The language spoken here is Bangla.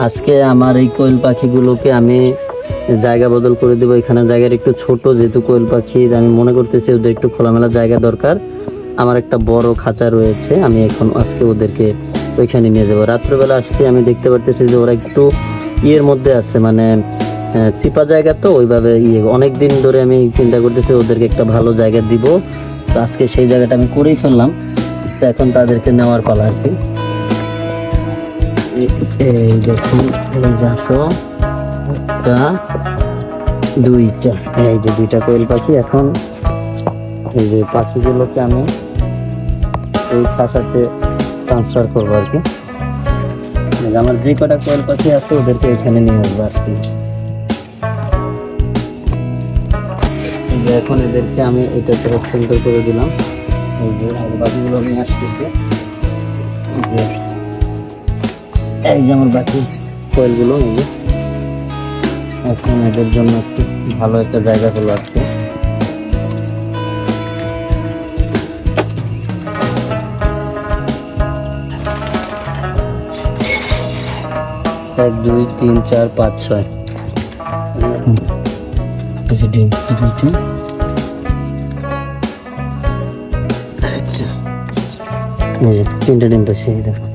আজকে আমার এই কোয়েল পাখিগুলোকে আমি জায়গা বদল করে দেবো। এখানে জায়গার একটু ছোট, যেহেতু কোয়েল পাখি আমি মনে করতেছি ওদের একটু খোলামেলা জায়গা দরকার। আমার একটা বড় খাঁচা রয়েছে, আমি এখন আজকে ওদেরকে ওইখানে নিয়ে যাবো। রাত্রেবেলা আসছি, আমি দেখতে পারতেছি যে ওরা একটু ইয়ের মধ্যে আছে, মানে চিপা জায়গা, তো ওইভাবে অনেক দিন ধরে আমি চিন্তা করতেছি ওদেরকে একটা ভালো জায়গা দিব। তো আজকে সেই জায়গাটা আমি করেই ফেললাম। তো এখন তাদেরকে নেওয়ার পালা আর কি। এই দেখুন, এই যাশো একটা, দুইটা, এই যে দুইটা কোয়েল পাখি। এখন এই যে পাখিগুলোকে আমি এই খাঁচাতে ট্রান্সফার করবো আর কি। আমার যে কটা কোয়েল পাখি আছে ওদেরকে এখানে নিয়ে আসবো আজকে। এখন এদেরকে আমি এটাতে হস্তান্তর করে দিলাম। এই যে বাকিগুলো নিয়ে আসতেছে। এই যে আমার বাকি কোয়েলগুলো, এই যে এখন এদের জন্য একটু ভালো একটা জায়গা হলো আজকে। এক, দুই, তিন, চার, পাঁচ, ছয়, ডিম দুইটা, এই যে তিনটা ডিম পাইছি, এই দেখো।